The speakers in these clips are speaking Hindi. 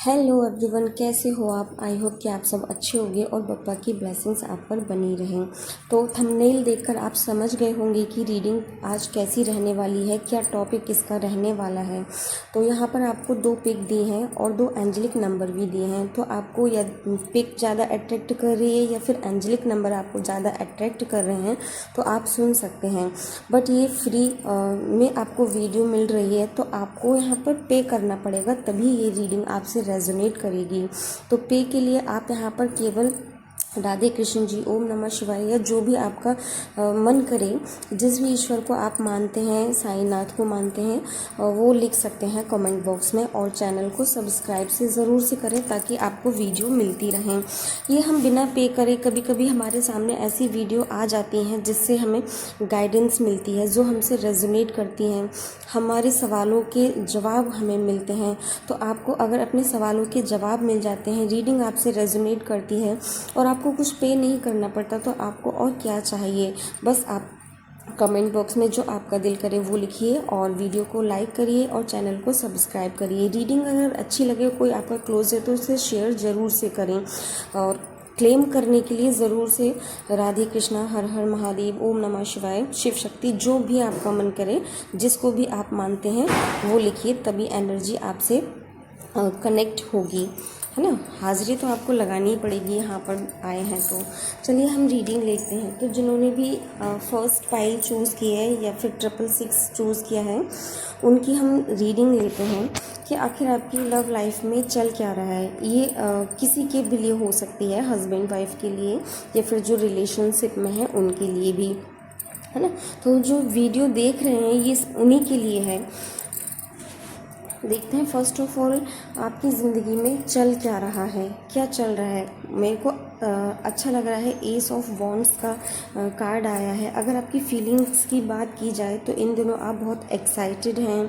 हेलो एवरीवन, कैसे हो आप। आई होप कि आप सब अच्छे होंगे और बप्पा की ब्लेसिंग्स आप पर बनी रहें। तो थंबनेल देखकर आप समझ गए होंगे कि रीडिंग आज कैसी रहने वाली है, क्या टॉपिक किसका रहने वाला है। तो यहाँ पर आपको 2 पिक दी हैं और 2 एंजेलिक नंबर भी दिए हैं। तो आपको या पिक ज़्यादा अट्रैक्ट कर रही है या फिर एंजेलिक नंबर आपको ज़्यादा अट्रैक्ट कर रहे हैं तो आप सुन सकते हैं। बट ये फ्री में आपको वीडियो मिल रही है, तो आपको यहाँ पर पे करना पड़ेगा, तभी ये रीडिंग आपसे रेजोनेट करेगी। तो पे के लिए आप यहाँ पर केवल राधे कृष्ण जी, ओम नमः शिवाय या जो भी आपका मन करे, जिस भी ईश्वर को आप मानते हैं, साईनाथ को मानते हैं, वो लिख सकते हैं कमेंट बॉक्स में। और चैनल को सब्सक्राइब से ज़रूर से करें ताकि आपको वीडियो मिलती रहें। ये हम बिना पे करे, कभी कभी हमारे सामने ऐसी वीडियो आ जाती हैं जिससे हमें गाइडेंस मिलती है, जो हमसे रेजोनेट करती हैं, हमारे सवालों के जवाब हमें मिलते हैं। तो आपको अगर अपने सवालों के जवाब मिल जाते हैं, रीडिंग आपसे रेजोनेट करती है और आपको कुछ पे नहीं करना पड़ता, तो आपको और क्या चाहिए। बस आप कमेंट बॉक्स में जो आपका दिल करे वो लिखिए और वीडियो को लाइक करिए और चैनल को सब्सक्राइब करिए। रीडिंग अगर अच्छी लगे, कोई आपका क्लोज है, तो उसे शेयर ज़रूर से करें। और क्लेम करने के लिए ज़रूर से राधे कृष्णा, हर हर महादेव, ओम नमः शिवाय, शिव शक्ति, जो भी आपका मन करे, जिसको भी आप मानते हैं वो लिखिए, तभी एनर्जी आपसे कनेक्ट होगी, है ना। हाज़िरी तो आपको लगानी ही पड़ेगी, यहाँ पर आए हैं तो। चलिए हम रीडिंग लेते हैं। तो जिन्होंने भी फर्स्ट पाइल चूज़ की है या फिर 666 चूज़ किया है, उनकी हम रीडिंग लेते हैं कि आखिर आपकी लव लाइफ में चल क्या रहा है। ये किसी के भी लिए हो सकती है, हस्बैंड वाइफ के लिए या फिर जो रिलेशनशिप में है उनके लिए भी, है ना। तो जो वीडियो देख रहे हैं ये उन्हीं के लिए है। देखते हैं फर्स्ट ऑफ ऑल आपकी ज़िंदगी में चल क्या रहा है, क्या चल रहा है। मेरे को अच्छा लग रहा है, एस ऑफ वॉन्ड्स का कार्ड आया है। अगर आपकी फीलिंग्स की बात की जाए तो इन दिनों आप बहुत एक्साइटेड हैं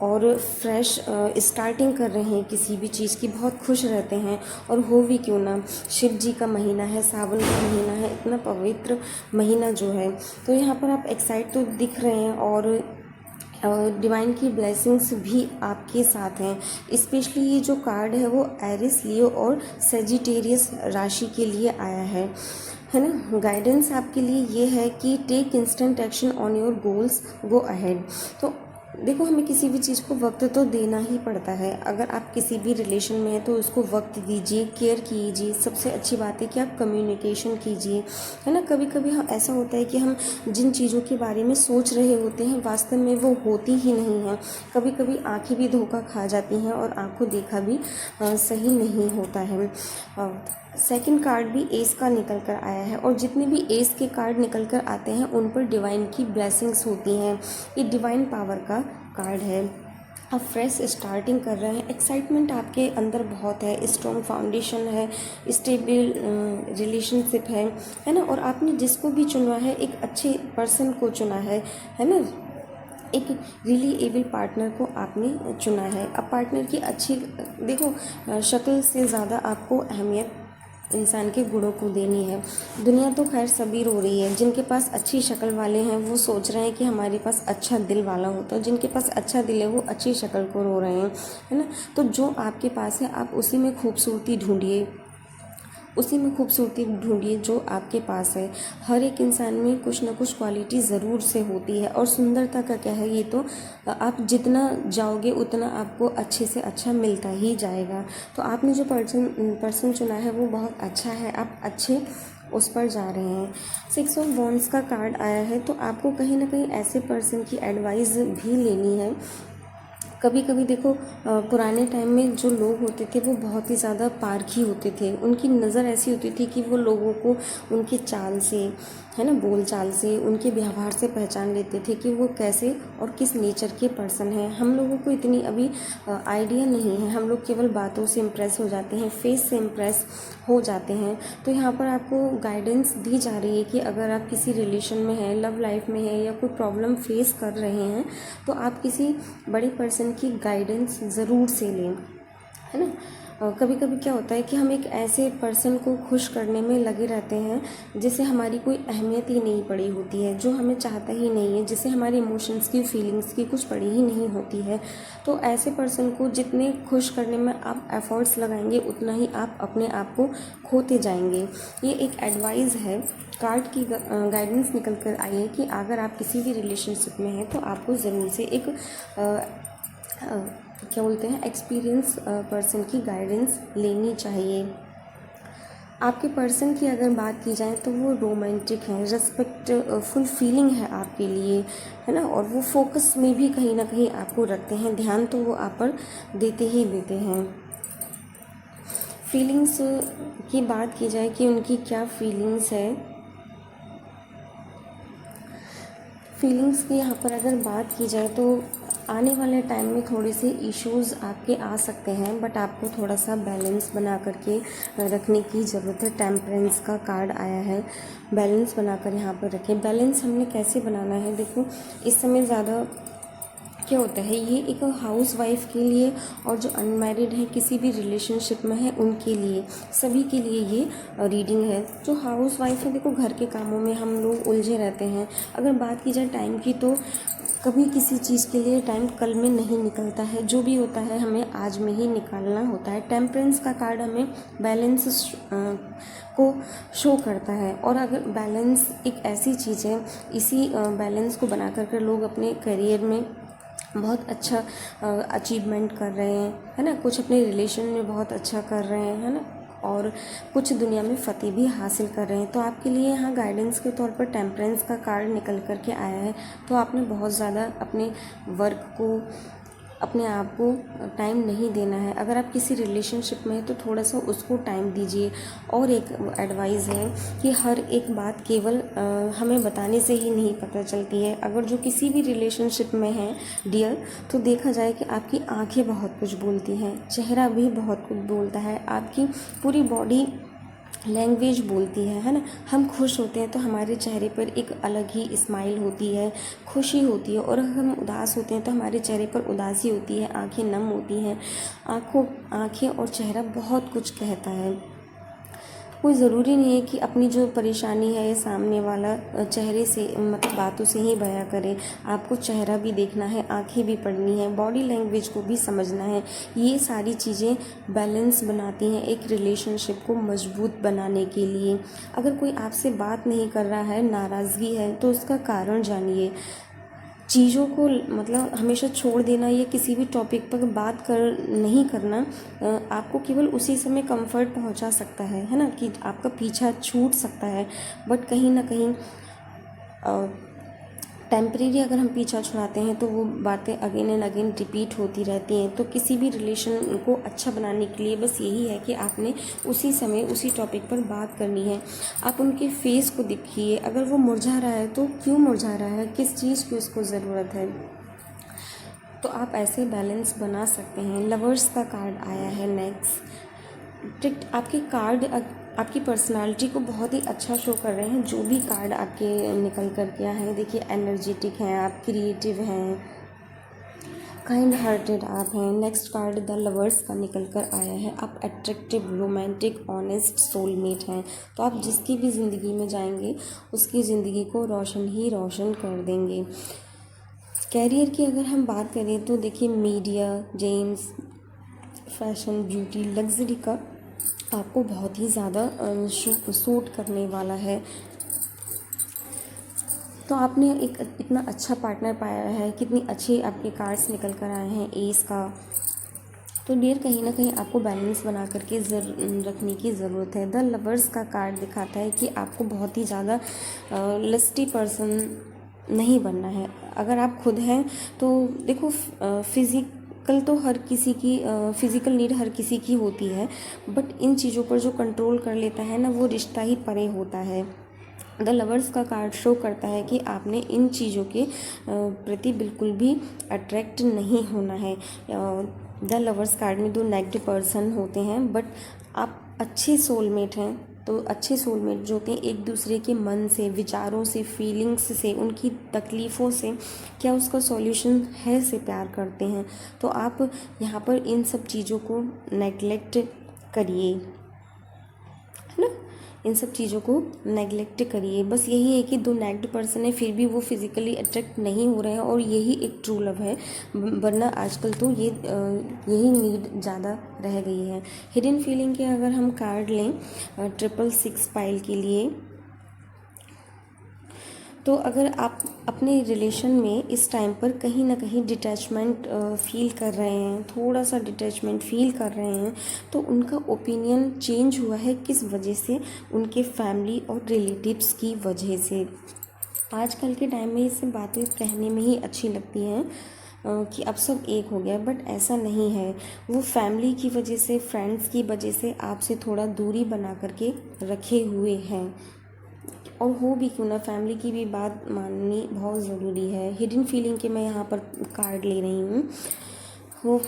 और फ्रेश स्टार्टिंग कर रहे हैं किसी भी चीज़ की, बहुत खुश रहते हैं। और हो भी क्यों ना, शिव जी का महीना है, सावन का महीना है, इतना पवित्र महीना जो है, तो यहाँ पर आप एक्साइट तो दिख रहे हैं और डिवाइन की ब्लेसिंग्स भी आपके साथ हैं। स्पेशली ये जो कार्ड है वो एरिस, लियो और सेजिटेरियस राशि के लिए आया है ना। गाइडेंस आपके लिए ये है कि take instant action on your goals, go ahead. तो देखो, हमें किसी भी चीज़ को वक्त तो देना ही पड़ता है। अगर आप किसी भी रिलेशन में हैं तो उसको वक्त दीजिए, केयर कीजिए। सबसे अच्छी बात है कि आप कम्युनिकेशन कीजिए, है ना। कभी कभी ऐसा होता है कि हम जिन चीज़ों के बारे में सोच रहे होते हैं वास्तव में वो होती ही नहीं हैं। कभी कभी आँखें भी धोखा खा जाती हैं और आँखों देखा भी सही नहीं होता है। सेकंड कार्ड भी एस का निकल कर आया है और जितने भी एस के कार्ड निकल कर आते हैं उन पर डिवाइन की ब्लेसिंग्स होती हैं। ये डिवाइन पावर का कार्ड है। आप फ्रेश स्टार्टिंग कर रहे हैं, एक्साइटमेंट आपके अंदर बहुत है, स्ट्रॉन्ग फाउंडेशन है, स्टेबल रिलेशनशिप है ना। और आपने जिसको भी चुना है, एक अच्छे पर्सन को चुना है ना। एक रियली एबल पार्टनर को आपने चुना है। अब पार्टनर की अच्छी, देखो, शक्ल से ज़्यादा आपको अहमियत इंसान के गुणों को देनी है। दुनिया तो खैर सभी रो रही है। जिनके पास अच्छी शक्ल वाले हैं वो सोच रहे हैं कि हमारे पास अच्छा दिल वाला होता है, जिनके पास अच्छा दिल है वो अच्छी शक्ल को रो रहे हैं, है ना। तो जो आपके पास है आप उसी में खूबसूरती ढूंढिए, उसी में खूबसूरती ढूंढिए जो आपके पास है। हर एक इंसान में कुछ ना कुछ क्वालिटी ज़रूर से होती है। और सुंदरता का क्या है, ये तो आप जितना जाओगे उतना आपको अच्छे से अच्छा मिलता ही जाएगा। तो आपने जो पर्सन चुना है वो बहुत अच्छा है, आप अच्छे उस पर जा रहे हैं। 6 ऑफ वॉन्ड्स का कार्ड आया है, तो आपको कहीं ना कहीं ऐसे पर्सन की एडवाइस भी लेनी है। कभी कभी देखो, पुराने टाइम में जो लोग होते थे वो बहुत ही ज़्यादा पारखी होते थे। उनकी नज़र ऐसी होती थी कि वो लोगों को उनके चाल से, है ना, बोल चाल से, उनके व्यवहार से पहचान लेते थे कि वो कैसे और किस नेचर के पर्सन हैं। हम लोगों को इतनी अभी आइडिया नहीं है, हम लोग केवल बातों से इम्प्रेस हो जाते हैं, फेस से इम्प्रेस हो जाते हैं। तो यहाँ पर आपको गाइडेंस दी जा रही है कि अगर आप किसी रिलेशन में हैं, लव लाइफ में हैं या कोई प्रॉब्लम फेस कर रहे हैं, तो आप किसी बड़े पर्सन की गाइडेंस ज़रूर से लें, है ना। कभी कभी क्या होता है कि हम एक ऐसे पर्सन को खुश करने में लगे रहते हैं जिसे हमारी कोई अहमियत ही नहीं पड़ी होती है, जो हमें चाहता ही नहीं है, जिसे हमारे इमोशंस की फीलिंग्स की कुछ पड़ी ही नहीं होती है। तो ऐसे पर्सन को जितने खुश करने में आप एफर्ट्स लगाएंगे उतना ही आप अपने आप को खोते जाएंगे। ये एक एडवाइस है, कार्ड की गाइडेंस निकल कर आई है कि अगर आप किसी भी रिलेशनशिप में हैं तो आपको ज़रूर से एक क्या बोलते हैं, एक्सपीरियंस पर्सन की गाइडेंस लेनी चाहिए। आपके पर्सन की अगर बात की जाए तो वो रोमांटिक है, रेस्पेक्ट फुल फीलिंग है आपके लिए, है ना, और वो फोकस में भी कहीं ना कहीं आपको रखते हैं, ध्यान तो वो आप पर देते ही देते हैं। फीलिंग्स की बात की जाए कि उनकी क्या फीलिंग्स है, फीलिंग्स की यहाँ पर अगर बात की जाए तो आने वाले टाइम में थोड़े से इश्यूज़ आपके आ सकते हैं, बट आपको थोड़ा सा बैलेंस बना करके रखने की ज़रूरत है। टेम्परेंस का कार्ड आया है, बैलेंस बनाकर यहाँ पर रखें। बैलेंस हमने कैसे बनाना है, देखो इस समय ज़्यादा क्या होता है, ये एक हाउस वाइफ के लिए और जो अनमैरिड है किसी भी रिलेशनशिप में है उनके लिए, सभी के लिए ये रीडिंग है। जो हाउस वाइफ है, देखो घर के कामों में हम लोग उलझे रहते हैं। अगर बात की जाए टाइम की तो कभी किसी चीज़ के लिए टाइम कल में नहीं निकलता है, जो भी होता है हमें आज में ही निकालना होता है। टेम्परेंस का कार्ड हमें बैलेंस को शो करता है, और अगर बैलेंस एक ऐसी चीज़ है, इसी बैलेंस को बना कर लोग अपने करियर में बहुत अच्छा अचीवमेंट कर रहे हैं, है ना, कुछ अपने रिलेशन में बहुत अच्छा कर रहे हैं, है ना, और कुछ दुनिया में फ़तेह भी हासिल कर रहे हैं। तो आपके लिए यहाँ गाइडेंस के तौर पर टेम्परेंस का कार्ड निकल कर के आया है। तो आपने बहुत ज़्यादा अपने वर्क को, अपने आप को टाइम नहीं देना है। अगर आप किसी रिलेशनशिप में हैं तो थोड़ा सा उसको टाइम दीजिए। और एक एडवाइस है कि हर एक बात केवल हमें बताने से ही नहीं पता चलती है। अगर जो किसी भी रिलेशनशिप में है डियर, तो देखा जाए कि आपकी आंखें बहुत कुछ बोलती हैं, चेहरा भी बहुत कुछ बोलता है, आपकी पूरी बॉडी लैंग्वेज बोलती है ना। हम खुश होते हैं तो हमारे चेहरे पर एक अलग ही स्माइल होती है, खुशी होती है, और अगर हम उदास होते हैं तो हमारे चेहरे पर उदासी होती है, आंखें नम होती हैं। आंखें और चेहरा बहुत कुछ कहता है। कोई ज़रूरी नहीं है कि अपनी जो परेशानी है ये सामने वाला चेहरे से, मतलब बातों से ही बयां करे। आपको चेहरा भी देखना है, आंखें भी पढ़नी है, बॉडी लैंग्वेज को भी समझना है। ये सारी चीज़ें बैलेंस बनाती हैं एक रिलेशनशिप को मजबूत बनाने के लिए। अगर कोई आपसे बात नहीं कर रहा है, नाराज़गी है, तो उसका कारण जानिए। चीज़ों को मतलब हमेशा छोड़ देना या किसी भी टॉपिक पर बात नहीं करना आपको केवल उसी समय कंफर्ट पहुंचा सकता है ना, कि आपका पीछा छूट सकता है, बट कहीं ना कहीं टेम्परेरी अगर हम पीछा छुड़ाते हैं तो वो बातें अगेन एंड अगेन रिपीट होती रहती हैं। तो किसी भी रिलेशन को अच्छा बनाने के लिए बस यही है कि आपने उसी समय उसी टॉपिक पर बात करनी है। आप उनके फेस को देखिए, अगर वो मुरझा रहा है तो क्यों मुरझा रहा है, किस चीज़ की उसको ज़रूरत है। तो आप ऐसे बैलेंस बना सकते हैं। लवर्स का कार्ड आया है नेक्स्ट। आपके कार्ड आपकी पर्सनालिटी को बहुत ही अच्छा शो कर रहे हैं। जो भी कार्ड आपके निकल कर के आए हैं, देखिए एनर्जेटिक हैं आप, क्रिएटिव हैं, काइंड हार्टेड आप हैं। नेक्स्ट कार्ड द लवर्स का निकल कर आया है। आप अट्रैक्टिव, रोमांटिक, ऑनेस्ट सोलमेट हैं। तो आप जिसकी भी ज़िंदगी में जाएंगे उसकी ज़िंदगी को रोशन ही रोशन कर देंगे। कैरियर की अगर हम बात करें तो देखिए media, James, fashion, beauty, luxury का आपको बहुत ही ज़्यादा सूट करने वाला है। तो आपने एक इतना अच्छा पार्टनर पाया है, कितनी अच्छी आपके कार्ड्स निकल कर आए हैं एस का। तो डियर कहीं ना कहीं आपको बैलेंस बना करके रखने की ज़रूरत है। द लवर्स का कार्ड दिखाता है कि आपको बहुत ही ज़्यादा लस्टी पर्सन नहीं बनना है। अगर आप खुद हैं तो देखो फिज़िकल तो हर किसी की फ़िज़िकल नीड हर किसी की होती है, बट इन चीज़ों पर जो कंट्रोल कर लेता है ना, वो रिश्ता ही परे होता है। द लवर्स का कार्ड शो करता है कि आपने इन चीज़ों के प्रति बिल्कुल भी अट्रैक्ट नहीं होना है। द लवर्स कार्ड में 2 नेगेटिव पर्सन होते हैं, बट आप अच्छे सोलमेट हैं। तो अच्छे सोलमेट जो होते हैं एक दूसरे के मन से, विचारों से, फीलिंग्स से, उनकी तकलीफ़ों से क्या उसका सॉल्यूशन है से प्यार करते हैं। तो आप यहाँ पर इन सब चीज़ों को नेगलेक्ट करिए, है ना, इन सब चीज़ों को नेगलेक्ट करिए। बस यही है कि दो नेक्ड पर्सन है फिर भी वो फिज़िकली अट्रैक्ट नहीं हो रहे हैं, और यही एक ट्रू लव है, वरना आजकल तो यही नीड ज़्यादा रह गई है। हिडन फीलिंग के अगर हम कार्ड लें 666 पाइल के लिए, तो अगर आप अपने रिलेशन में इस टाइम पर कहीं ना कहीं डिटैचमेंट फील कर रहे हैं, थोड़ा सा डिटैचमेंट फील कर रहे हैं, तो उनका ओपिनियन चेंज हुआ है किस वजह से? उनके फैमिली और रिलेटिव्स की वजह से। आजकल के टाइम में ये सब बातें कहने में ही अच्छी लगती हैं कि अब सब एक हो गया, बट ऐसा नहीं है। वो फैमिली की वजह से, फ्रेंड्स की वजह से आपसे थोड़ा दूरी बना करके रखे हुए हैं, और हो भी क्यों ना, फैमिली की भी बात माननी बहुत ज़रूरी है। हिडन फीलिंग के मैं यहाँ पर कार्ड ले रही हूँ। वो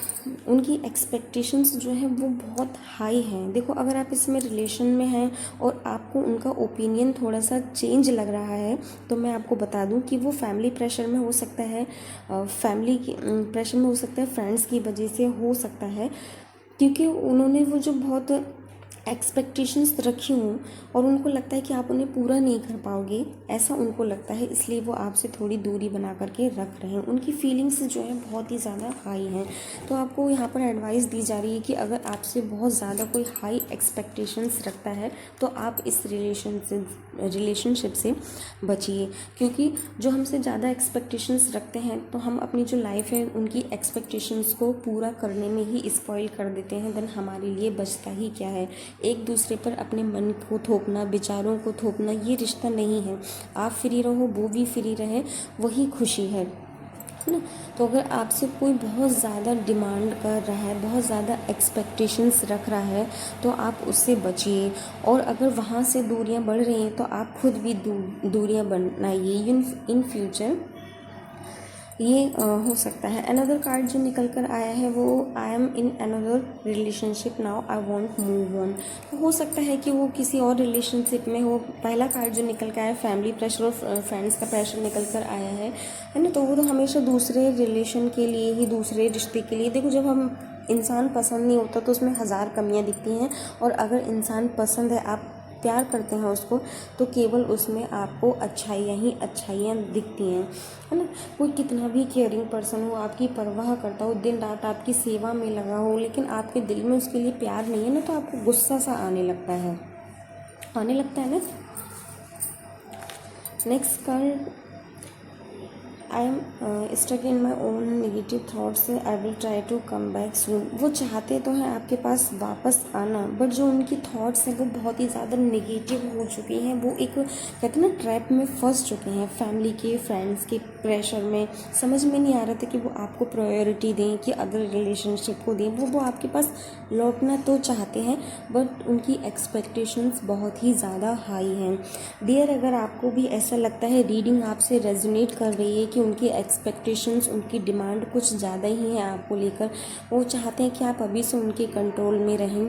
उनकी एक्सपेक्टेशंस जो है वो बहुत हाई हैं। देखो, अगर आप इसमें रिलेशन में हैं और आपको उनका ओपिनियन थोड़ा सा चेंज लग रहा है, तो मैं आपको बता दूं कि वो फैमिली प्रेशर में हो सकता है, फैमिली की प्रेशर में हो सकता है, फ्रेंड्स की वजह से हो सकता है, क्योंकि उन्होंने वो जो बहुत एक्सपेक्टेशंस रखी हूँ और उनको लगता है कि आप उन्हें पूरा नहीं कर पाओगे, ऐसा उनको लगता है, इसलिए वो आपसे थोड़ी दूरी बना करके रख रहे हैं। उनकी फीलिंग्स जो है बहुत ही ज़्यादा हाई हैं। तो आपको यहाँ पर एडवाइस दी जा रही है कि अगर आपसे बहुत ज़्यादा कोई हाई एक्सपेक्टेशंस रखता है तो आप इस रिलेशनशिप से बचिए, क्योंकि जो हमसे ज़्यादा एक्सपेक्टेशंस रखते हैं तो हम अपनी जो लाइफ है उनकी एक्सपेक्टेशंस को पूरा करने में ही स्पॉइल कर देते हैं। देन हमारे लिए बचता ही क्या है? एक दूसरे पर अपने मन को थोपना, विचारों को थोपना, ये रिश्ता नहीं है। आप फ्री रहो, वो भी फ्री रहे, वही खुशी है ना। तो अगर आपसे कोई बहुत ज़्यादा डिमांड कर रहा है, बहुत ज़्यादा एक्सपेक्टेशंस रख रहा है, तो आप उससे बचिए। और अगर वहाँ से दूरियां बढ़ रही हैं तो आप खुद भी दूरियां बनाइए इन फ्यूचर। ये हो सकता है। अनदर कार्ड जो निकल कर आया है वो I am in another relationship now I want move on. हो सकता है कि वो किसी और रिलेशनशिप में हो। पहला कार्ड जो निकल कर आया फैमिली प्रेशर और फ्रेंड्स का प्रेशर निकल कर आया है ना। तो वो तो हमेशा दूसरे रिलेशन के लिए ही, दूसरे रिश्ते के लिए। देखो, जब हम इंसान पसंद नहीं होता तो उसमें हज़ार कमियां दिखती हैं, और अगर इंसान पसंद है, आप प्यार करते हैं उसको, तो केवल उसमें आपको अच्छाइयाँ ही अच्छाइयाँ दिखती हैं, है ना। कोई कितना भी केयरिंग पर्सन हो, आपकी परवाह करता हो, दिन रात आपकी सेवा में लगा हो, लेकिन आपके दिल में उसके लिए प्यार नहीं है ना, तो आपको गुस्सा सा आने लगता है ना। Next card, I am stuck in my own negative thoughts, I will try to come back soon. वो चाहते तो हैं आपके पास वापस आना, बट जो उनकी थाट्स हैं वो बहुत ही ज़्यादा नेगेटिव हो चुकी हैं। वो एक कहते हैं ना ट्रैप में फंस चुके हैं, फैमिली के, फ्रेंड्स के प्रेशर में। समझ में नहीं आ रहा था कि वो आपको प्रायोरिटी दें कि अदर रिलेशनशिप को दें। वो आपके पास लौटना तो चाहते हैं, बट उनकी एक्सपेक्टेशंस बहुत ही ज़्यादा हाई हैं। डियर, अगर आपको भी ऐसा लगता है, रीडिंग आपसे रेजोनेट कर रही है कि उनकी एक्सपेक्टेशंस, उनकी डिमांड कुछ ज़्यादा ही है आपको लेकर, वो चाहते हैं कि आप अभी से उनके कंट्रोल में रहें,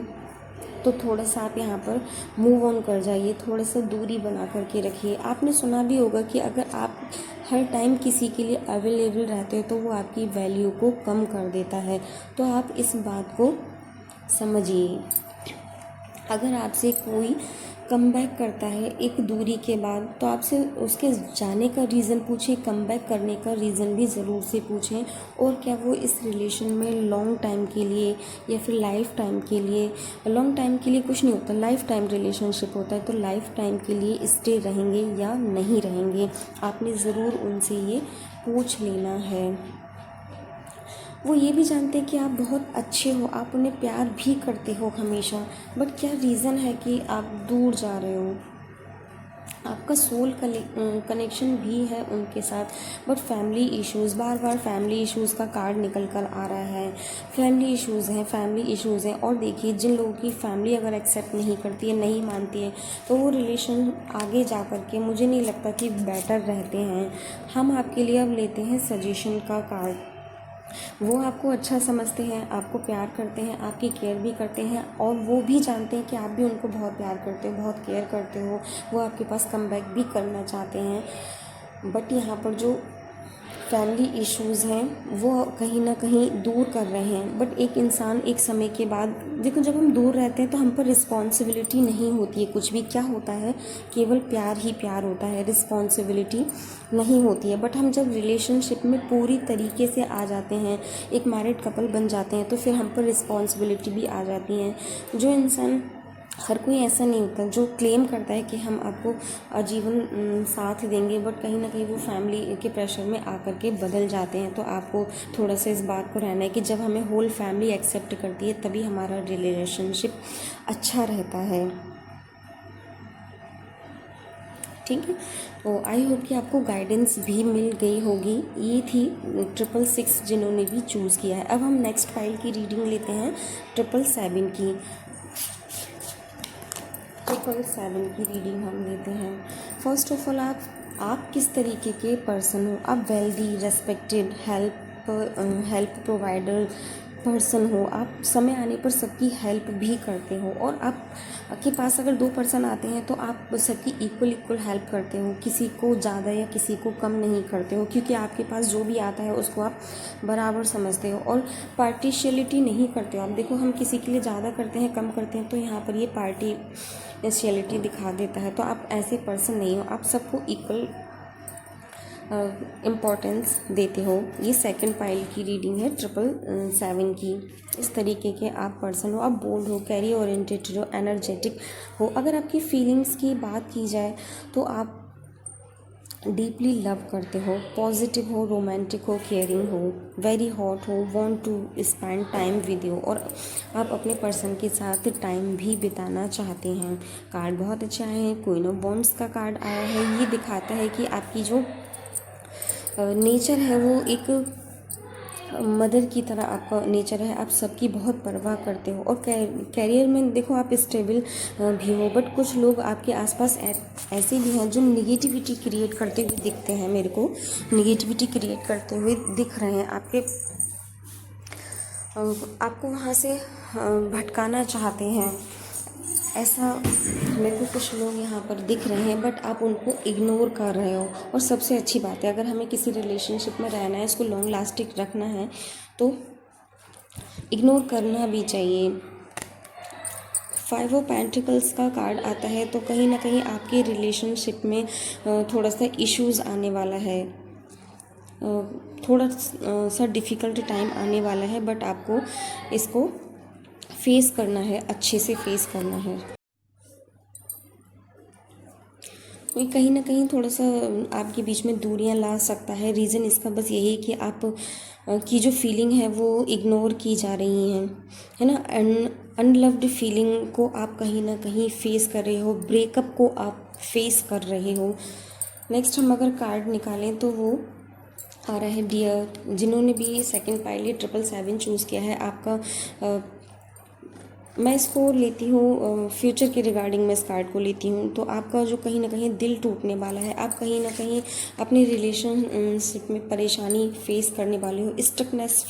तो थोड़ा सा आप यहाँ पर मूव ऑन कर जाइए, थोड़ा सा दूरी बना करके रखिए। आपने सुना भी होगा कि अगर आप हर टाइम किसी के लिए अवेलेबल रहते हो तो वो आपकी वैल्यू को कम कर देता है। तो आप इस बात को समझिए। अगर आपसे कोई कम बैक करता है एक दूरी के बाद, तो आपसे उसके जाने का रीज़न पूछें, कम बैक करने का रीज़न भी ज़रूर से पूछें। और क्या वो इस रिलेशन में लॉन्ग टाइम के लिए या फिर लाइफ टाइम के लिए, लॉन्ग टाइम के लिए कुछ नहीं होता, लाइफ टाइम रिलेशनशिप होता है, तो लाइफ टाइम के लिए स्टे रहेंगे या नहीं रहेंगे, आपने ज़रूर उनसे ये पूछ लेना है। वो ये भी जानते हैं कि आप बहुत अच्छे हो, आप उन्हें प्यार भी करते हो हमेशा, बट क्या रीज़न है कि आप दूर जा रहे हो। आपका सोल कनेक्शन भी है उनके साथ, but family issues, bar bar family issues का कार्ड निकल कर आ रहा है। फैमिली इश्यूज़ हैं। और देखिए, जिन लोगों की फैमिली अगर एक्सेप्ट नहीं करती है, नहीं मानती है, तो वो रिलेशन आगे जा कर के मुझे नहीं लगता कि बेटर रहते हैं। हम आपके लिए अब लेते हैं सजेशन का कार्ड। वो आपको अच्छा समझते हैं, आपको प्यार करते हैं, आपकी केयर भी करते हैं और वो भी जानते हैं कि आप भी उनको बहुत प्यार करते हो, बहुत केयर करते हो। वो आपके पास कम बैक भी करना चाहते हैं। बट यहाँ पर जो फैमिली इश्यूज़ हैं वो कहीं ना कहीं दूर कर रहे हैं। बट एक इंसान एक समय के बाद, देखो जब हम दूर रहते हैं तो हम पर रिस्पॉन्सिबिलिटी नहीं होती है कुछ भी। क्या होता है, केवल प्यार ही प्यार होता है, रिस्पॉन्सिबिलिटी नहीं होती है। बट हम जब रिलेशनशिप में पूरी तरीके से आ जाते हैं, एक मैरिड कपल बन जाते हैं, तो फिर हम पर रिस्पॉन्सिबिलिटी भी आ जाती हैं। जो इंसान, हर कोई ऐसा नहीं होता जो क्लेम करता है कि हम आपको आजीवन साथ देंगे, बट कहीं ना कहीं वो फैमिली के प्रेशर में आकर के बदल जाते हैं। तो आपको थोड़ा सा इस बात को रहना है कि जब हमें होल फैमिली एक्सेप्ट करती है तभी हमारा रिलेशनशिप अच्छा रहता है। ठीक है, तो आई होप कि आपको गाइडेंस भी मिल गई होगी। ये थी 666 जिन्होंने भी चूज़ किया है। अब हम नेक्स्ट फाइल की रीडिंग लेते हैं 777 की। 777 की रीडिंग हम लेते हैं। फर्स्ट ऑफ ऑल, आप किस तरीके के पर्सन हो। आप wealthy, respected, help provider person हो। आप समय आने पर सबकी हेल्प भी करते हो और आप के पास अगर 2 पर्सन आते हैं तो आप सबकी इक्वल हेल्प करते हो, किसी को ज़्यादा या किसी को कम नहीं करते हो, क्योंकि आपके पास जो भी आता है उसको आप बराबर समझते हो और पार्टिशियलिटी नहीं करते हो। आप देखो, हम किसी के लिए ज़्यादा करते हैं, कम करते हैं, तो यहाँ पर ये पार्टिशियलिटी दिखा देता है। तो आप ऐसे पर्सन नहीं हो, आप सबको इक्वल इम्पोर्टेंस देते हो। ये सेकंड पाइल की रीडिंग है 777 की। इस तरीके के आप पर्सन हो। आप बोल्ड हो, कैरियर ओरिएंटेड हो, एनर्जेटिक हो। अगर आपकी फीलिंग्स की बात की जाए तो आप डीपली लव करते हो, पॉजिटिव हो, रोमांटिक हो, केयरिंग हो, वेरी हॉट हो, want to spend time with you, और आप अपने पर्सन के साथ टाइम भी बिताना चाहते हैं। कार्ड बहुत अच्छा है, क्वीन ऑफ वॉन्ड्स का कार्ड आया है। ये दिखाता है कि आपकी जो नेचर है वो एक मदर की तरह आपका नेचर है। आप सबकी बहुत परवाह करते हो और कैरियर में देखो आप स्टेबल भी हो। बट कुछ लोग आपके आसपास ऐसे भी हैं जो निगेटिविटी क्रिएट करते हुए दिखते हैं। मेरे को निगेटिविटी क्रिएट करते हुए दिख रहे हैं। आपको वहाँ से भटकाना चाहते हैं, ऐसा मेरे को कुछ लोग यहाँ पर दिख रहे हैं। बट आप उनको इग्नोर कर रहे हो। और सबसे अच्छी बात है, अगर हमें किसी रिलेशनशिप में रहना है, इसको लॉन्ग लास्टिंग रखना है, तो इग्नोर करना भी चाहिए। 5 ऑफ पेंटिकल्स का कार्ड आता है, तो कहीं ना कहीं आपके रिलेशनशिप में थोड़ा सा इश्यूज़ आने वाला है, थोड़ा सा डिफ़िकल्ट टाइम आने वाला है। बट आपको इसको फेस करना है, अच्छे से फेस करना है। ये कहीं ना कहीं थोड़ा सा आपके बीच में दूरियां ला सकता है। रीज़न इसका बस यही है कि आप की जो फीलिंग है वो इग्नोर की जा रही हैं, है ना। अनलव्ड फीलिंग को आप कहीं ना कहीं फेस कर रहे हो, ब्रेकअप को आप फेस कर रहे हो। नेक्स्ट हम अगर कार्ड निकालें तो वो आ रहा है डियर। जिन्होंने भी सेकंड पाइल 777 चूज़ किया है, आपका मैं इसको लेती हूँ फ्यूचर के रिगार्डिंग, मैं इस कार्ड को लेती हूँ। तो आपका जो कहीं ना कहीं दिल टूटने वाला है, आप कहीं ना कहीं अपने रिलेशनशिप में परेशानी फेस करने वाले हो, स्टकनेस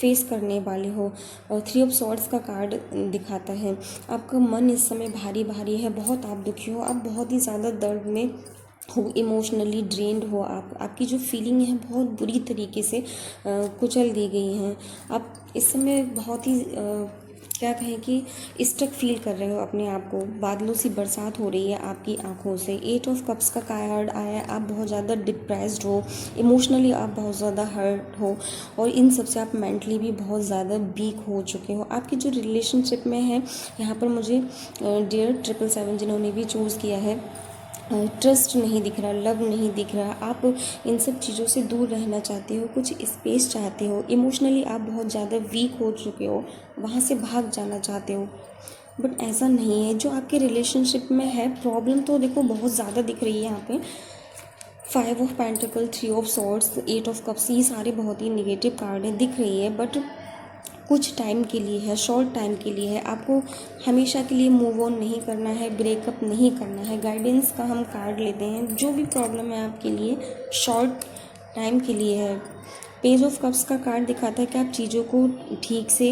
फेस करने वाले हो। 3 ऑफ सॉर्ड्स का कार्ड दिखाता है आपका मन इस समय भारी भारी है, बहुत आप दुखी हो, आप बहुत ही ज़्यादा दर्द में हो, इमोशनली ड्रेन्ड हो। आपकी जो फीलिंग है बहुत बुरी तरीके से कुचल दी गई हैं। आप इस समय बहुत ही क्या कहें कि स्टक फील कर रहे हो अपने आप को। बादलों सी बरसात हो रही है आपकी आंखों से। 8 ऑफ कप्स का कार्ड आया है, आप बहुत ज़्यादा डिप्रेस्ड हो, इमोशनली आप बहुत ज़्यादा हर्ट हो और इन सब से आप मेंटली भी बहुत ज़्यादा वीक हो चुके हो। आपकी जो रिलेशनशिप में है, यहाँ पर मुझे डियर 777 जिन्होंने भी चूज़ किया है, ट्रस्ट नहीं दिख रहा, लव नहीं दिख रहा। आप इन सब चीज़ों से दूर रहना चाहते हो, कुछ स्पेस चाहते हो, इमोशनली आप बहुत ज़्यादा वीक हो चुके हो, वहाँ से भाग जाना चाहते हो। बट ऐसा नहीं है। जो आपके रिलेशनशिप में है प्रॉब्लम तो देखो बहुत ज़्यादा दिख रही है यहाँ पे। 5 of pentacle, 3 of swords, 8 of cups, ये सारे बहुत ही निगेटिव कार्ड हैं, दिख रही है। बट कुछ टाइम के लिए है, शॉर्ट टाइम के लिए है। आपको हमेशा के लिए मूव ऑन नहीं करना है, ब्रेकअप नहीं करना है। गाइडेंस का हम कार्ड लेते हैं, जो भी प्रॉब्लम है आपके लिए शॉर्ट टाइम के लिए है। पेज ऑफ कप्स का कार्ड दिखाता है कि आप चीज़ों को ठीक से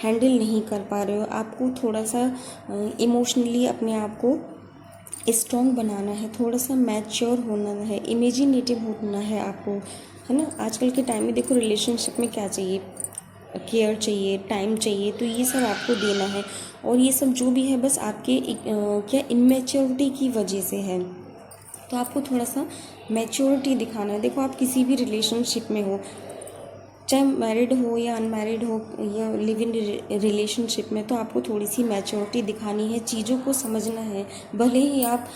हैंडल नहीं कर पा रहे हो, आपको थोड़ा सा इमोशनली अपने आप को स्ट्रॉन्ग बनाना है, थोड़ा सा मैच्योर होना है, इमेजिनेटिव होना है आपको, है ना। आजकल के टाइम में देखो रिलेशनशिप में क्या चाहिए, केयर चाहिए, टाइम चाहिए, तो ये सब आपको देना है। और ये सब जो भी है बस आपके क्या इमेच्योरिटी की वजह से है, तो आपको थोड़ा सा मैच्योरिटी दिखाना है। देखो आप किसी भी रिलेशनशिप में हो, चाहे मैरिड हो या अनमैरिड हो या लिव इन रिलेशनशिप में, तो आपको थोड़ी सी मैच्योरिटी दिखानी है, चीज़ों को समझना है। भले ही आप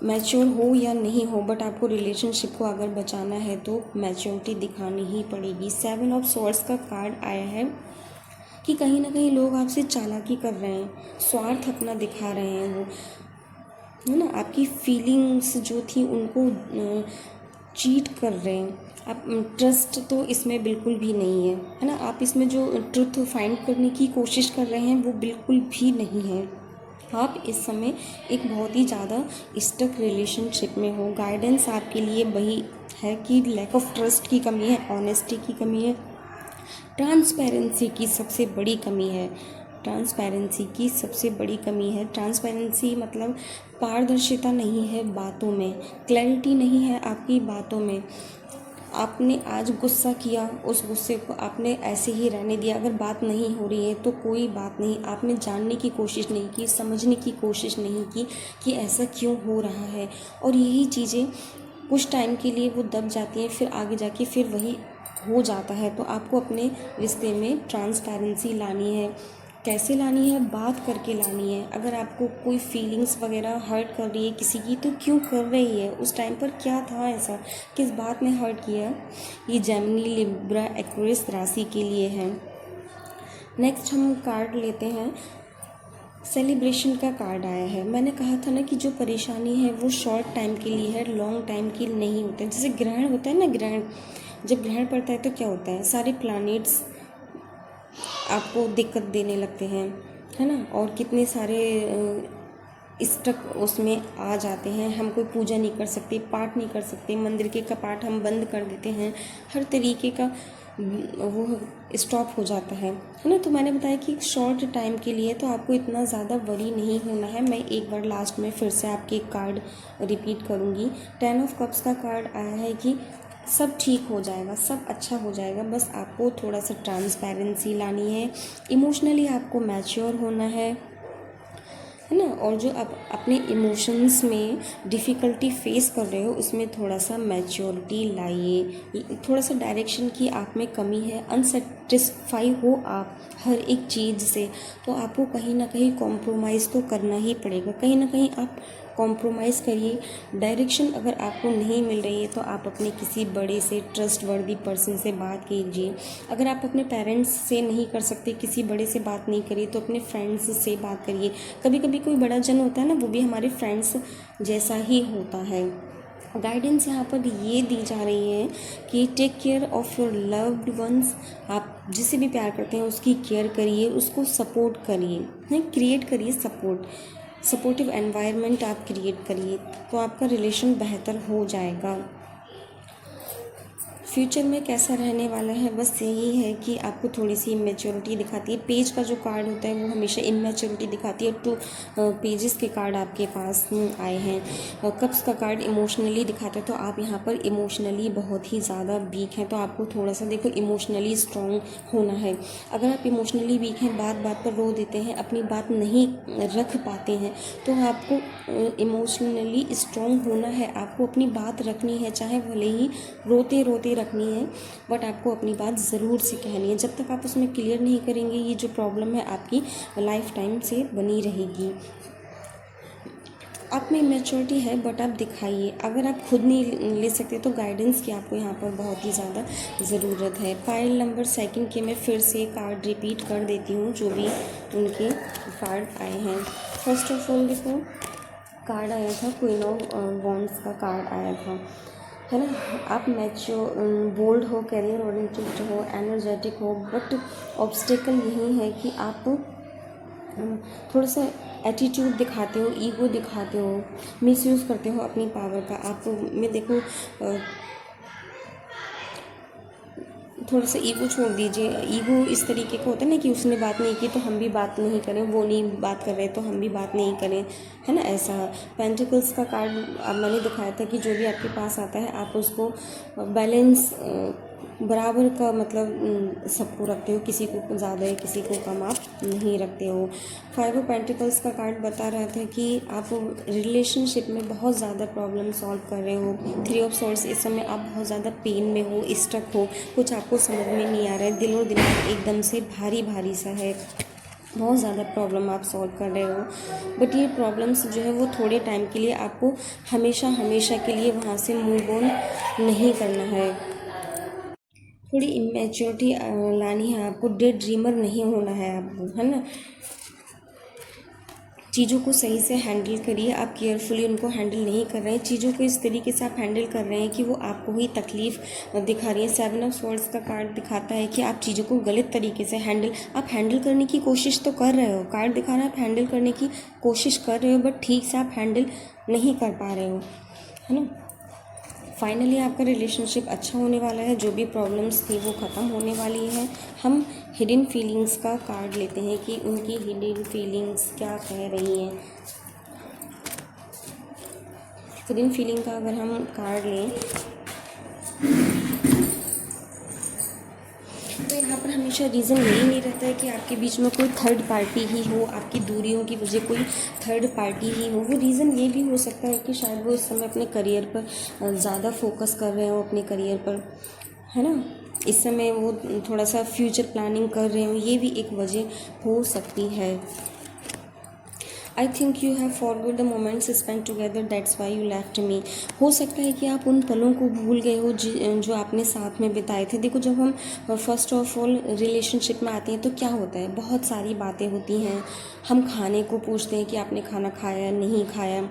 मैच्योर हो या नहीं हो, बट आपको रिलेशनशिप को अगर बचाना है तो मैच्योरिटी दिखानी ही पड़ेगी। 7 ऑफ स्वॉर्ड्स का कार्ड आया है कि कहीं ना कहीं लोग आपसे चालाकी कर रहे हैं, स्वार्थ अपना दिखा रहे हैं, वो है ना, आपकी फीलिंग्स जो थी उनको चीट कर रहे हैं। आप ट्रस्ट तो इसमें बिल्कुल भी नहीं है ना। आप इसमें जो ट्रुथ फाइंड करने की कोशिश कर रहे हैं वो बिल्कुल भी नहीं है। आप इस समय एक बहुत ही ज़्यादा स्टक रिलेशनशिप में हो। गाइडेंस आपके लिए वही है कि लैक ऑफ ट्रस्ट की कमी है, ऑनेस्टी की कमी है, ट्रांसपेरेंसी की सबसे बड़ी कमी है। ट्रांसपेरेंसी की सबसे बड़ी कमी है। ट्रांसपेरेंसी मतलब पारदर्शिता नहीं है बातों में, क्लैरिटी नहीं है आपकी बातों में। आपने आज गुस्सा किया, उस गुस्से को आपने ऐसे ही रहने दिया। अगर बात नहीं हो रही है तो कोई बात नहीं, आपने जानने की कोशिश नहीं की, समझने की कोशिश नहीं की कि ऐसा क्यों हो रहा है। और यही चीज़ें कुछ टाइम के लिए वो दब जाती हैं, फिर आगे जाके फिर वही हो जाता है। तो आपको अपने रिश्ते में ट्रांसपेरेंसी लानी है। कैसे लानी है? बात करके लानी है। अगर आपको कोई फीलिंग्स वगैरह हर्ट कर रही है किसी की, तो क्यों कर रही है, उस टाइम पर क्या था ऐसा, किस बात ने हर्ट किया। ये जेमिनी, लिब्रा, एक्वेरियस राशि के लिए है। नेक्स्ट हम कार्ड लेते हैं, सेलिब्रेशन का कार्ड आया है। मैंने कहा था ना कि जो परेशानी है वो शॉर्ट टाइम के लिए है, लॉन्ग टाइम की नहीं होता है। जैसे ग्रहण होता है ना, ग्रहण जब ग्रहण पड़ता है तो क्या होता है, सारे प्लैनेट्स आपको दिक्कत देने लगते हैं, है ना। और कितने सारे स्टक उसमें आ जाते हैं। हम कोई पूजा नहीं कर सकते, पाठ नहीं कर सकते, मंदिर के कपाट हम बंद कर देते हैं, हर तरीके का वो स्टॉप हो जाता है ना। तो मैंने बताया कि शॉर्ट टाइम के लिए, तो आपको इतना ज़्यादा वरी नहीं होना है। मैं एक बार लास्ट में फिर से आपके कार्ड रिपीट करूँगी। 10 ऑफ कप्स का कार्ड आया है कि सब ठीक हो जाएगा, सब अच्छा हो जाएगा, बस आपको थोड़ा सा ट्रांसपेरेंसी लानी है, इमोशनली आपको मैच्योर होना है ना। और जो आप अपने इमोशंस में डिफ़िकल्टी फेस कर रहे हो उसमें थोड़ा सा मैच्योरिटी लाइए। थोड़ा सा डायरेक्शन की आप में कमी है, अनसेटिस्फाई हो आप हर एक चीज़ से, तो आपको कहीं ना कहीं कॉम्प्रोमाइज़ तो करना ही पड़ेगा। कहीं ना कहीं आप कॉम्प्रोमाइज़ करिए। डायरेक्शन अगर आपको नहीं मिल रही है तो आप अपने किसी बड़े से ट्रस्ट वर्दी पर्सन से बात कीजिए। अगर आप अपने पेरेंट्स से नहीं कर सकते, किसी बड़े से बात नहीं करिए, तो अपने फ्रेंड्स से बात करिए। कभी कभी कोई बड़ा जन होता है ना, वो भी हमारे फ्रेंड्स जैसा ही होता है। गाइडेंस यहाँ पर ये दी जा रही है कि take care of your loved ones. आप जिसे भी प्यार करते हैं उसकी केयर करिए, उसको सपोर्ट करिए, नहीं क्रिएट करिए सपोर्टिव एनवायरनमेंट आप क्रिएट करिए, तो आपका रिलेशन बेहतर हो जाएगा। फ्यूचर में कैसा रहने वाला है, बस यही है कि आपको थोड़ी सी इमेच्योरिटी दिखाती है। पेज का जो कार्ड होता है वो हमेशा इमेच्योरिटी दिखाती है। 2 पेजेस के कार्ड आपके पास आए हैं। कप्स का कार्ड इमोशनली दिखाता है, तो आप यहाँ पर इमोशनली बहुत ही ज़्यादा वीक हैं, तो आपको थोड़ा सा देखो इमोशनली स्ट्रॉन्ग होना है। अगर आप इमोशनली वीक हैं, बात बात पर रो देते हैं, अपनी बात नहीं रख पाते हैं, तो आपको इमोशनली स्ट्रॉन्ग होना है। आपको अपनी बात रखनी है, चाहे भले ही रोते रोते रखनी है, बट आपको अपनी बात ज़रूर से कहनी है। जब तक आप उसमें क्लियर नहीं करेंगे, ये जो प्रॉब्लम है आपकी लाइफ टाइम से बनी रहेगी। आप में मैच्योरिटी है बट आप दिखाइए। अगर आप खुद नहीं ले सकते तो गाइडेंस की आपको यहाँ पर बहुत ही ज़्यादा ज़रूरत है। पाइल नंबर 2 के मैं फिर से कार्ड रिपीट कर देती हूँ जो भी उनके कार्ड आए हैं। फर्स्ट ऑफ ऑल देखो, कार्ड आया था क्वीन ऑफ वॉन्ड्स का कार्ड आया था, है ना। आप मैच्योर, बोल्ड हो, करियर ओरिएंटेड हो, एनर्जेटिक हो, बट ऑब्स्टेकल यही है कि आप थोड़ा सा एटीट्यूड दिखाते हो, ईगो दिखाते हो, मिसयूज़ करते हो अपनी पावर का। आप में देखो थोड़ा सा ईगो छोड़ दीजिए। ईगो इस तरीके का होता है ना कि उसने बात नहीं की तो हम भी बात नहीं करें, वो नहीं बात कर रहे तो हम भी बात नहीं करें, है ना, ऐसा। पेंटिकल्स का कार्ड अब मैंने दिखाया था कि जो भी आपके पास आता है आप उसको बैलेंस बराबर का मतलब सबको रखते हो, किसी को ज़्यादा है किसी को कम आप नहीं रखते हो। 5 ऑफ पेंटिकल्स का कार्ड बता रहा था कि आप रिलेशनशिप में बहुत ज़्यादा प्रॉब्लम सॉल्व कर रहे हो। 3 ऑफ सॉर्ड्स, इस समय आप बहुत ज़्यादा पेन में हो, स्टक हो, कुछ आपको समझ में नहीं आ रहा है, दिल और दिमाग एकदम से भारी भारी सा है, बहुत ज़्यादा प्रॉब्लम आप सॉल्व कर रहे हो। बट ये प्रॉब्लम्स जो है वो थोड़े टाइम के लिए, आपको हमेशा हमेशा के लिए वहाँ से मूव ऑन नहीं करना है। थोड़ी इमेच्योरिटी लानी है आपको, डे ड्रीमर नहीं होना है आपको, है ना। चीज़ों को सही से हैंडल करिए, आप केयरफुली उनको हैंडल नहीं कर रहे हैं, चीज़ों को इस तरीके से आप हैंडल कर रहे हैं कि वो आपको ही तकलीफ़ दिखा रही है। 7 ऑफ स्वॉर्ड्स का कार्ड दिखाता है कि आप चीज़ों को गलत तरीके से आप हैंडल करने की कोशिश तो कर रहे हो, कार्ड दिखा रहा है आप हैंडल करने की कोशिश कर रहे हो, बट ठीक से आप हैंडल नहीं कर पा रहे हो, है ना। फाइनली आपका रिलेशनशिप अच्छा होने वाला है, जो भी प्रॉब्लम्स थी वो ख़त्म होने वाली है। हम हिडन फीलिंग्स का कार्ड लेते हैं कि उनकी हिडन फीलिंग्स क्या कह रही हैं। हिडन फीलिंग का अगर हम कार्ड लें तो यहाँ पर हमेशा रीज़न यही नहीं रहता है कि आपके बीच में कोई थर्ड पार्टी ही हो, आपकी दूरियों की वजह कोई थर्ड पार्टी ही हो। वो रीज़न ये भी हो सकता है कि शायद वो इस समय अपने करियर पर ज़्यादा फोकस कर रहे हो, अपने करियर पर, है ना। इस समय वो थोड़ा सा फ्यूचर प्लानिंग कर रहे हो, ये भी एक वजह हो सकती है। I think you have forgot the moments spend together, that's why you left me. हो सकता है कि आप उन पलों को भूल गए हो जो आपने साथ में बिताए थे। देखो, जब हम फर्स्ट ऑफ ऑल रिलेशनशिप में आते हैं तो क्या होता है, बहुत सारी बातें होती हैं। हम खाने को पूछते हैं कि आपने खाना खाया नहीं खाया,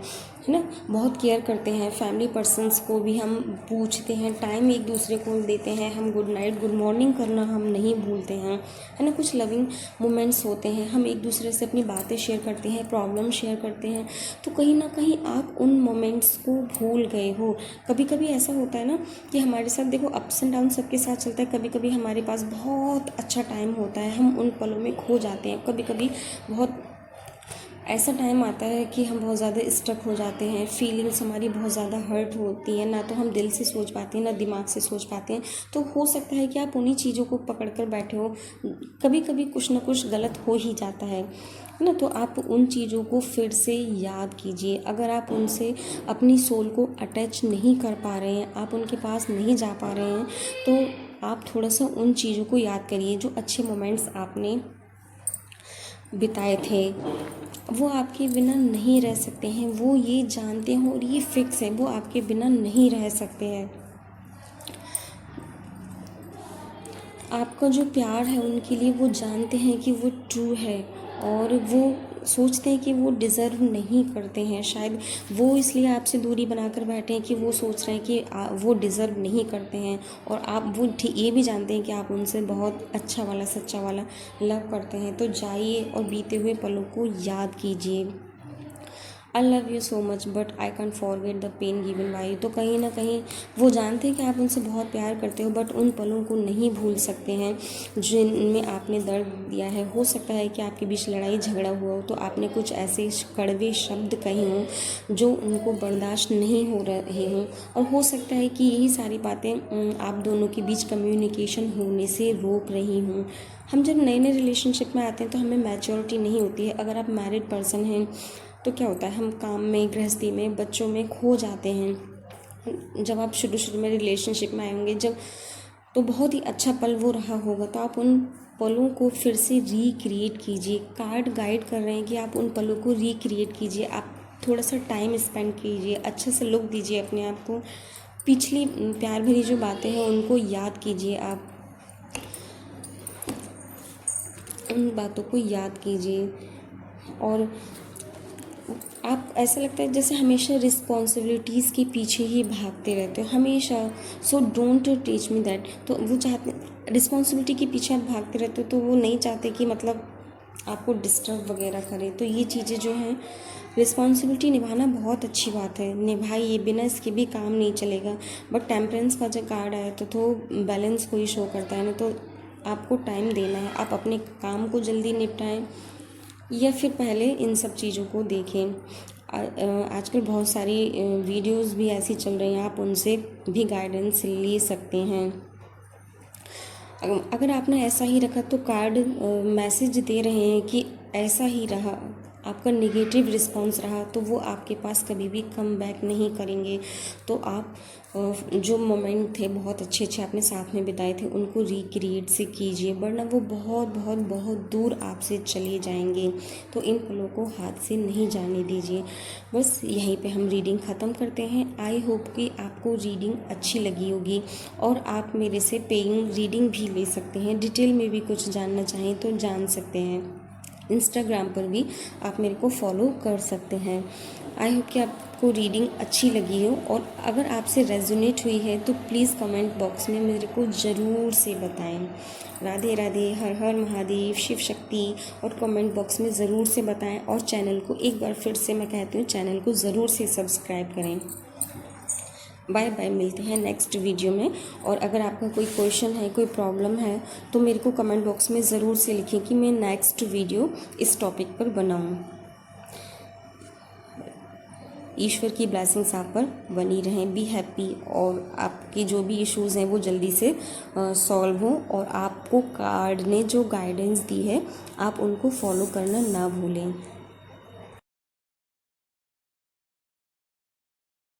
है ना, बहुत केयर करते हैं। फैमिली पर्सन्स को भी हम पूछते हैं, टाइम एक दूसरे को देते हैं, हम गुड नाइट गुड मॉर्निंग करना हम नहीं भूलते हैं, है ना। कुछ लविंग मोमेंट्स होते हैं, हम एक दूसरे से अपनी बातें शेयर करते हैं, प्रॉब्लम शेयर करते हैं। तो कहीं ना कहीं आप उन मोमेंट्स को भूल गए हो। कभी कभी ऐसा होता है ना कि हमारे साथ, देखो, अप्स एंड डाउन सबके साथ चलता है। कभी कभी हमारे पास बहुत अच्छा टाइम होता है, हम उन पलों में खो जाते हैं। कभी कभी बहुत ऐसा टाइम आता है कि हम बहुत ज़्यादा स्टक हो जाते हैं, फीलिंग्स हमारी बहुत ज़्यादा हर्ट होती हैं, ना तो हम दिल से सोच पाते हैं ना दिमाग से सोच पाते हैं। तो हो सकता है कि आप उन्हीं चीज़ों को पकड़ कर बैठे हो। कभी कभी कुछ ना कुछ गलत हो ही जाता है ना। तो आप उन चीज़ों को फिर से याद कीजिए। अगर आप उनसे अपनी सोल को अटैच नहीं कर पा रहे हैं, आप उनके पास नहीं जा पा रहे हैं, तो आप थोड़ा सा उन चीज़ों को याद करिए जो अच्छे मोमेंट्स आपने बिताए थे। वो आपके बिना नहीं रह सकते हैं, वो ये जानते हैं और ये फिक्स है, वो आपके बिना नहीं रह सकते हैं। आपका जो प्यार है उनके लिए, वो जानते हैं कि वो ट्रू है, और वो सोचते हैं कि वो डिज़र्व नहीं करते हैं। शायद वो इसलिए आपसे दूरी बनाकर बैठे हैं कि वो सोच रहे हैं कि वो डिज़र्व नहीं करते हैं, और आप वो ये भी जानते हैं कि आप उनसे बहुत अच्छा वाला सच्चा वाला लव करते हैं। तो जाइए और बीते हुए पलों को याद कीजिए। I love you so much but I can't forget the pain given by you. तो कहीं ना कहीं वो जानते हैं कि आप उनसे बहुत प्यार करते हो, बट उन पलों को नहीं भूल सकते हैं जिनमें आपने दर्द दिया है। हो सकता है कि आपके बीच लड़ाई झगड़ा हुआ हो, तो आपने कुछ ऐसे कड़वे शब्द कहे हों जो उनको बर्दाश्त नहीं हो रहे हों, और हो सकता है कि यही सारी बातें आप दोनों के बीच कम्युनिकेशन होने से रोक रही हों। हम जब नए नए रिलेशनशिप में आते हैं तो हमें मैच्योरिटी नहीं होती है। अगर आप मैरिड पर्सन हैं तो क्या होता है, हम काम में, गृहस्थी में, बच्चों में खो जाते हैं। जब आप शुरू शुरू में रिलेशनशिप में आएंगे, जब, तो बहुत ही अच्छा पल वो रहा होगा, तो आप उन पलों को फिर से रिक्रिएट कीजिए। कार्ड गाइड कर रहे हैं कि आप उन पलों को रिक्रिएट कीजिए। आप थोड़ा सा टाइम स्पेंड कीजिए, अच्छे से लुक दीजिए अपने आप को। पिछली प्यार भरी जो बातें हैं उनको याद कीजिए, आप उन बातों को याद कीजिए। और आप, ऐसा लगता है जैसे हमेशा रिस्पॉन्सिबिलिटीज़ के पीछे ही भागते रहते हो हमेशा। So don't teach me that. तो वो चाहते, रिस्पॉन्सिबिलिटी के पीछे आप भागते रहते हो, तो वो नहीं चाहते कि मतलब आपको डिस्टर्ब वगैरह करे, तो ये चीज़ें जो हैं रिस्पॉन्सिबिलिटी निभाना बहुत अच्छी बात है, निभाइए, बिना इसके भी काम नहीं चलेगा। बट टेम्परेंस का जब कार्ड आया तो बैलेंस को ही शो करता है ना, तो आपको टाइम देना है, आप अपने काम को जल्दी निपटाएं या फिर पहले इन सब चीज़ों को देखें। आजकल बहुत सारी वीडियोस भी ऐसी चल रही हैं, आप उनसे भी गाइडेंस ले सकते हैं। अगर आपने ऐसा ही रखा तो कार्ड मैसेज दे रहे हैं कि ऐसा ही रहा, आपका नेगेटिव रिस्पॉन्स रहा, तो वो आपके पास कभी भी कम बैक नहीं करेंगे। तो आप जो मोमेंट थे बहुत अच्छे अच्छे आपने साथ में बिताए थे उनको रिक्रिएट से कीजिए, वरना वो बहुत बहुत बहुत दूर आपसे चले जाएंगे। तो इन पलों को हाथ से नहीं जाने दीजिए। बस यहीं पे हम रीडिंग ख़त्म करते हैं। आई होप कि आपको रीडिंग अच्छी लगी होगी और आप मेरे से पेइंग रीडिंग भी ले सकते हैं। डिटेल में भी कुछ जानना चाहें तो जान सकते हैं। इंस्टाग्राम पर भी आप मेरे को फॉलो कर सकते हैं। आई होप कि आपको रीडिंग अच्छी लगी हो, और अगर आपसे रेजोनेट हुई है तो प्लीज़ कमेंट बॉक्स में मेरे को ज़रूर से बताएं। राधे राधे, हर हर महादेव, शिव शक्ति, और कमेंट बॉक्स में ज़रूर से बताएं। और चैनल को एक बार फिर से मैं कहती हूँ, चैनल को ज़रूर से सब्सक्राइब करें। बाय बाय, मिलते हैं नेक्स्ट वीडियो में। और अगर आपका कोई क्वेश्चन है, कोई प्रॉब्लम है, तो मेरे को कमेंट बॉक्स में ज़रूर से लिखें कि मैं नेक्स्ट वीडियो इस टॉपिक पर बनाऊं। ईश्वर की ब्लेसिंग्स आप पर बनी रहें। बी हैप्पी, और आपकी जो भी इश्यूज़ हैं वो जल्दी से सॉल्व हों, और आपको कार्ड ने जो गाइडेंस दी है आप उनको फॉलो करना ना भूलें।